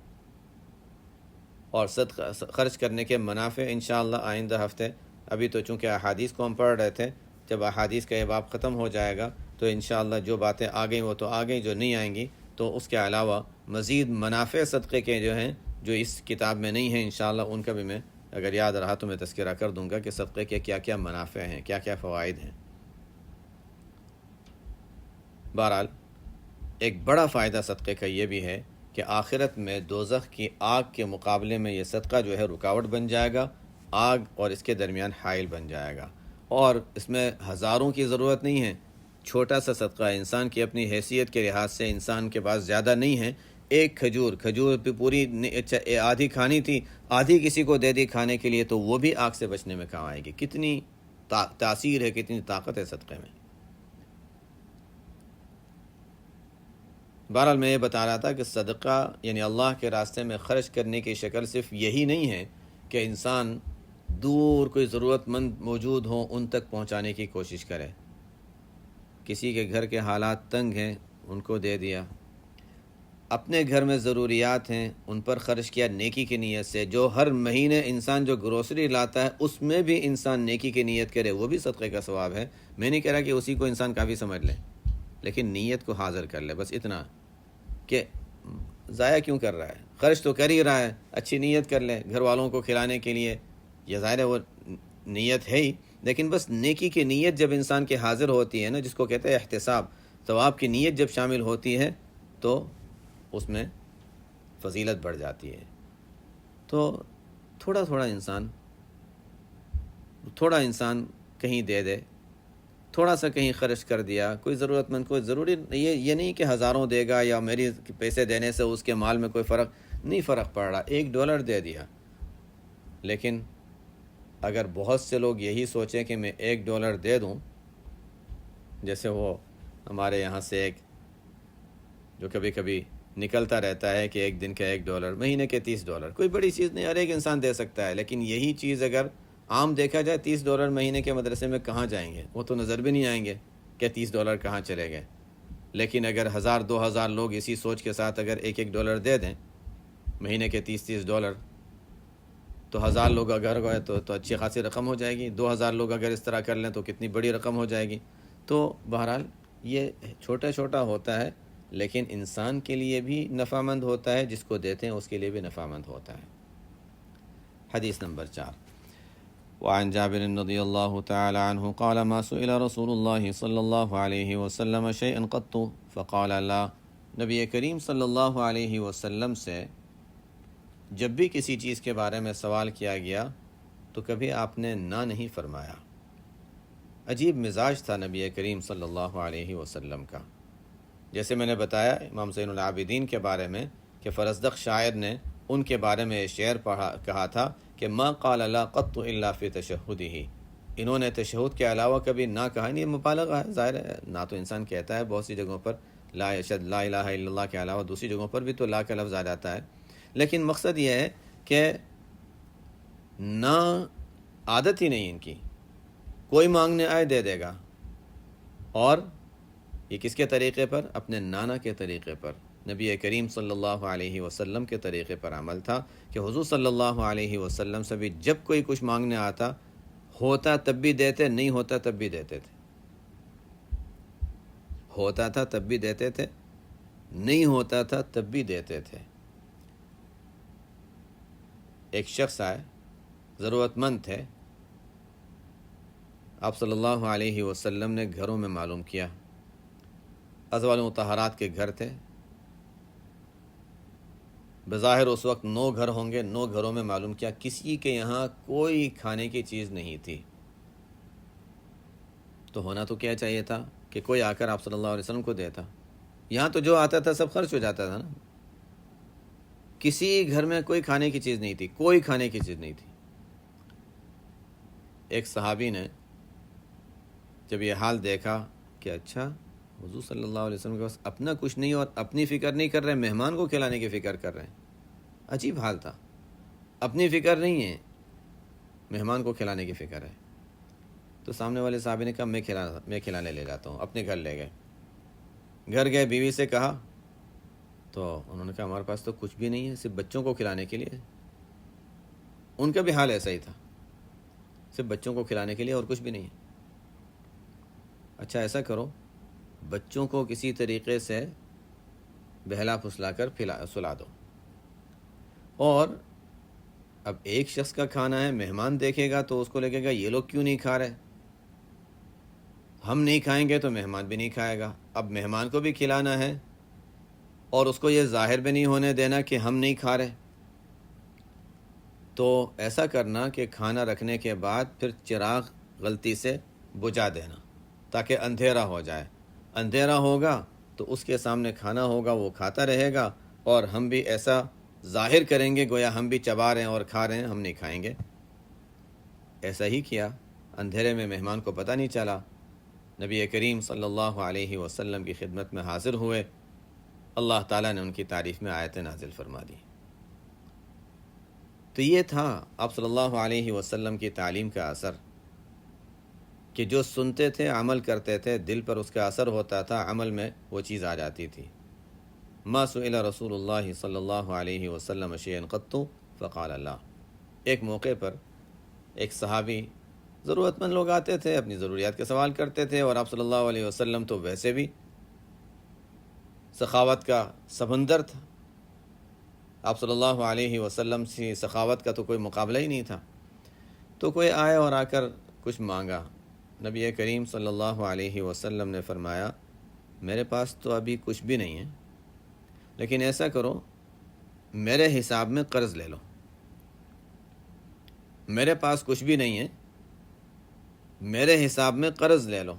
اور صدقہ خرچ کرنے کے منافع انشاءاللہ آئندہ ہفتے، ابھی تو چونکہ احادیث کو ہم پڑھ رہے تھے، جب احادیث کا یہ باب ختم ہو جائے گا تو انشاءاللہ جو باتیں آ گئیں وہ تو آ گئیں، جو نہیں آئیں گی تو اس کے علاوہ مزید منافع صدقے کے جو ہیں، جو اس کتاب میں نہیں ہیں، انشاءاللہ ان کا بھی میں اگر یاد رہا تو میں تذکرہ کر دوں گا کہ صدقے کے کیا کیا منافع ہیں، کیا کیا فوائد ہیں۔ بہرحال ایک بڑا فائدہ صدقے کا یہ بھی ہے کہ آخرت میں دوزخ کی آگ کے مقابلے میں یہ صدقہ جو ہے رکاوٹ بن جائے گا، آگ اور اس کے درمیان حائل بن جائے گا، اور اس میں ہزاروں کی ضرورت نہیں ہے، چھوٹا سا صدقہ ہے، انسان کی اپنی حیثیت کے لحاظ سے انسان کے پاس زیادہ نہیں ہے، ایک کھجور پہ پوری آدھی کھانی تھی، آدھی کسی کو دے دی کھانے کے لیے، تو وہ بھی آگ سے بچنے میں کام آئے گی۔ کتنی تاثیر ہے، کتنی طاقت ہے صدقے میں۔ بہرحال میں یہ بتا رہا تھا کہ صدقہ یعنی اللہ کے راستے میں خرچ کرنے کی شکل صرف یہی نہیں ہے کہ انسان دور کوئی ضرورت مند موجود ہوں ان تک پہنچانے کی کوشش کرے، کسی کے گھر کے حالات تنگ ہیں ان کو دے دیا، اپنے گھر میں ضروریات ہیں ان پر خرچ کیا نیکی کی نیت سے، جو ہر مہینے انسان جو گروسری لاتا ہے اس میں بھی انسان نیکی کی نیت کرے، وہ بھی صدقے کا ثواب ہے۔ میں نہیں کہہ رہا کہ اسی کو انسان کافی سمجھ لے، لیکن نیت کو حاضر کر لے، بس اتنا کہ ضائع کیوں کر رہا ہے، خرچ تو کر ہی رہا ہے، اچھی نیت کر لے گھر والوں کو کھلانے کے لیے، یہ ظاہر ہے وہ نیت ہے ہی، لیکن بس نیکی کی نیت جب انسان کے حاضر ہوتی ہے نا، جس کو کہتے ہیں احتساب، ثواب کی نیت جب شامل ہوتی ہے تو اس میں فضیلت بڑھ جاتی ہے۔ تو تھوڑا تھوڑا انسان تھوڑا انسان کہیں دے دے، تھوڑا سا کہیں خرچ کر دیا، کوئی ضرورت مند، کوئی ضروری یہ نہیں کہ ہزاروں دے گا یا میری پیسے دینے سے اس کے مال میں کوئی فرق پڑ رہا، $1 دے دیا۔ لیکن اگر بہت سے لوگ یہی سوچیں کہ میں $1 دے دوں، جیسے وہ ہمارے یہاں سے ایک جو کبھی کبھی نکلتا رہتا ہے کہ ایک دن کا $1، مہینے کے $30، کوئی بڑی چیز نہیں، ہر ایک انسان دے سکتا ہے، لیکن یہی چیز اگر عام دیکھا جائے، $30 مہینے کے مدرسے میں کہاں جائیں گے؟ وہ تو نظر بھی نہیں آئیں گے کہ $30 کہاں چلے گئے۔ لیکن اگر 1000-2000 لوگ اسی سوچ کے ساتھ اگر $1 دے دیں، مہینے کے $30، تو 1000 لوگ اگر گئے تو اچھی خاصی رقم ہو جائے گی، 2000 لوگ اگر اس طرح کر لیں تو کتنی بڑی رقم ہو جائے گی۔ تو بہرحال یہ چھوٹا ہوتا ہے، لیکن انسان کے لیے بھی نفع مند ہوتا ہے، جس کو دیتے ہیں اس کے لیے بھی نفع مند ہوتا ہے۔ حدیث نمبر 4، وعن جابر رضی اللہ تعالی عنہ قال ما سئل رسول اللہ صلی اللہ علیہ وسلم شیئا قط فقال لا۔ نبی کریم صلی اللہ علیہ وسلم سے جب بھی کسی چیز کے بارے میں سوال کیا گیا تو کبھی آپ نے نہ نہیں فرمایا۔ عجیب مزاج تھا نبی کریم صلی اللہ علیہ وسلم کا۔ جیسے میں نے بتایا امام زین العابدین کے بارے میں کہ فرزدق شاعر نے ان کے بارے میں شعر کہا تھا کہ ما قال لا قط الا فی تشہدہ، انہوں نے تشہد کے علاوہ کبھی نہ کہا نہیں۔ مبالغہ ہے، ظاہر ہے، نہ تو انسان کہتا ہے بہت سی جگہوں پر لا الہ الا اللہ کے علاوہ دوسری جگہوں پر بھی تو لا کا لفظ آ جاتا ہے، لیکن مقصد یہ ہے کہ نہ عادت ہی نہیں ان کی، کوئی مانگنے آئے دے دے گا۔ اور یہ کس کے طریقے پر؟ اپنے نانا کے طریقے پر، نبی کریم صلی اللہ علیہ وسلم کے طریقے پر عمل تھا کہ حضور صلی اللہ علیہ وسلم سے بھی جب کوئی کچھ مانگنے آتا، ہوتا تب بھی دیتے، نہیں ہوتا تب بھی دیتے تھے، ہوتا تھا تب بھی دیتے تھے، نہیں ہوتا تھا تب بھی دیتے تھے۔ ایک شخص آئے، ضرورت مند تھے، آپ صلی اللہ علیہ وسلم نے گھروں میں معلوم کیا، ازواج مطہرات کے گھر تھے، بظاہر اس وقت 9 گھر ہوں گے، 9 گھروں میں معلوم کیا کسی کے یہاں کوئی کھانے کی چیز نہیں تھی۔ تو ہونا تو کیا چاہیے تھا کہ کوئی آ کر آپ صلی اللہ علیہ وسلم کو دیتا، یہاں تو جو آتا تھا سب خرچ ہو جاتا تھا نا۔ کسی گھر میں کوئی کھانے کی چیز نہیں تھی، کوئی کھانے کی چیز نہیں تھی۔ ایک صحابی نے جب یہ حال دیکھا کہ اچھا حضور صلی اللہ علیہ وسلم کے پاس اپنا کچھ نہیں اور اپنی فکر نہیں کر رہے، مہمان کو کھلانے کی فکر کر رہے ہیں، عجیب حال تھا۔ اپنی فکر نہیں ہے، مہمان کو کھلانے کی فکر ہے۔ تو سامنے والے صحابی نے کہا میں کھلانے لے جاتا ہوں، اپنے گھر لے گئے، گھر گئے، بیوی سے کہا تو انہوں نے کہا ہمارے پاس تو کچھ بھی نہیں ہے، صرف بچوں کو کھلانے کے لیے۔ ان کا بھی حال ایسا ہی تھا، صرف بچوں کو کھلانے کے لیے اور کچھ بھی نہیں ہے۔ اچھا ایسا کرو، بچوں کو کسی طریقے سے بہلا پھسلا کر سلا دو، اور اب ایک شخص کا کھانا ہے، مہمان دیکھے گا تو اس کو لگے گا یہ لوگ کیوں نہیں کھا رہے، ہم نہیں کھائیں گے تو مہمان بھی نہیں کھائے گا۔ اب مہمان کو بھی کھلانا ہے اور اس کو یہ ظاہر بھی نہیں ہونے دینا کہ ہم نہیں کھا رہے، تو ایسا کرنا کہ کھانا رکھنے کے بعد پھر چراغ غلطی سے بجھا دینا تاکہ اندھیرا ہو جائے، اندھیرا ہوگا تو اس کے سامنے کھانا ہوگا، وہ کھاتا رہے گا اور ہم بھی ایسا ظاہر کریں گے گویا ہم بھی چبا رہے ہیں اور کھا رہے ہیں، ہم نہیں کھائیں گے۔ ایسا ہی کیا، اندھیرے میں مہمان کو پتہ نہیں چلا، نبی کریم صلی اللہ علیہ وسلم کی خدمت میں حاضر ہوئے، اللہ تعالیٰ نے ان کی تعریف میں آیت نازل فرما دی۔ تو یہ تھا آپ صلی اللہ علیہ وسلم کی تعلیم کا اثر کہ جو سنتے تھے، عمل کرتے تھے، دل پر اس کا اثر ہوتا تھا، عمل میں وہ چیز آ جاتی تھی۔ ما سئل رسول اللہ صلی اللہ علیہ وسلم شیئا قط فقال اللہ۔ ایک موقع پر ایک صحابی، ضرورت مند لوگ آتے تھے، اپنی ضروریات کے سوال کرتے تھے، اور آپ صلی اللہ علیہ وسلم تو ویسے بھی سخاوت کا سمندر تھا، آپ صلی اللہ علیہ وسلم سے سخاوت کا تو کوئی مقابلہ ہی نہیں تھا۔ تو کوئی آئے اور آ کر کچھ مانگا، نبی کریم صلی اللہ علیہ وسلم نے فرمایا میرے پاس تو ابھی کچھ بھی نہیں ہے، لیکن ایسا کرو میرے حساب میں قرض لے لو، میرے پاس کچھ بھی نہیں ہے، میرے حساب میں قرض لے لو،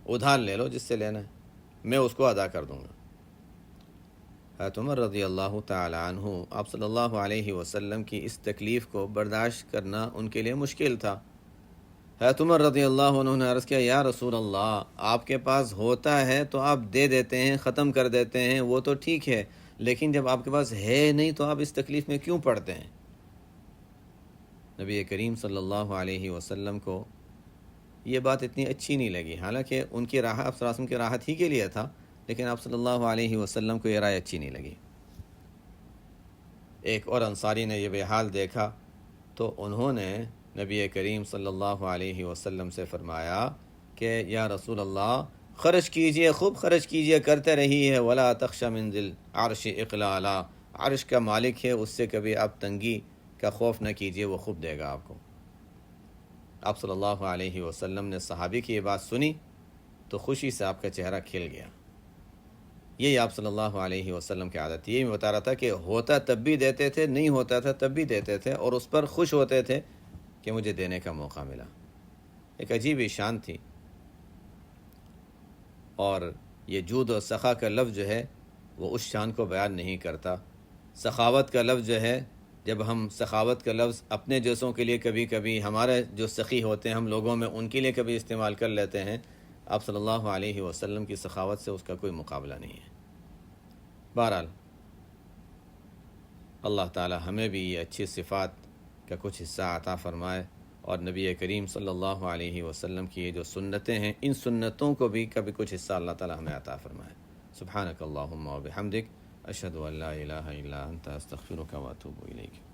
ادھار لے لو، جس سے لینا ہے میں اس کو ادا کر دوں گا۔ حضرت عمر رضی اللہ تعالی عنہ آپ صلی اللہ علیہ وسلم کی اس تکلیف کو برداشت کرنا ان کے لیے مشکل تھا۔ حضرت عمر رضی اللہ عنہ نے عرض کیا، یا رسول اللہ، آپ کے پاس ہوتا ہے تو آپ دے دیتے ہیں، ختم کر دیتے ہیں، وہ تو ٹھیک ہے، لیکن جب آپ کے پاس ہے نہیں تو آپ اس تکلیف میں کیوں پڑتے ہیں؟ نبی کریم صلی اللہ علیہ وسلم کو یہ بات اتنی اچھی نہیں لگی، حالانکہ ان کی راہ آپ صلی اللہ علیہ وسلم کی راحت ہی کے لیے تھا، لیکن آپ صلی اللہ علیہ وسلم کو یہ رائے اچھی نہیں لگی۔ ایک اور انصاری نے یہ بحال دیکھا تو انہوں نے نبی کریم صلی اللہ علیہ وسلم سے فرمایا کہ یا رسول اللہ، خرچ کیجئے، خوب خرچ کیجئے، کرتے رہیے، ولا تخش من ذل عرش اقلالا، عرش کا مالک ہے، اس سے کبھی آپ تنگی کا خوف نہ کیجئے، وہ خوب دے گا آپ کو۔ آپ صلی اللہ علیہ وسلم نے صحابی کی یہ بات سنی تو خوشی سے آپ کا چہرہ کھل گیا۔ یہی آپ صلی اللہ علیہ وسلم کی عادت تھی۔ یہی میں بتا رہا تھا کہ ہوتا تب بھی دیتے تھے، نہیں ہوتا تھا تب بھی دیتے تھے، اور اس پر خوش ہوتے تھے کہ مجھے دینے کا موقع ملا۔ ایک عجیب ہی شان تھی۔ اور یہ جود و سخا کا لفظ جو ہے وہ اس شان کو بیان نہیں کرتا۔ سخاوت کا لفظ جو ہے، جب ہم سخاوت کا لفظ اپنے جیسوں کے لیے کبھی کبھی، ہمارے جو سخی ہوتے ہیں ہم لوگوں میں، ان کے لیے کبھی استعمال کر لیتے ہیں، آپ صلی اللہ علیہ وسلم کی سخاوت سے اس کا کوئی مقابلہ نہیں ہے۔ بہرحال اللہ تعالی ہمیں بھی یہ اچھی صفات کا کچھ حصہ عطا فرمائے، اور نبی کریم صلی اللہ علیہ وسلم کی یہ جو سنتیں ہیں، ان سنتوں کو بھی کبھی کچھ حصہ اللہ تعالی ہمیں عطا فرمائے۔ سبحانک اللہم و بحمدک، اشہد ان لا الہ الا انت، استغفرک و اتوب الیک۔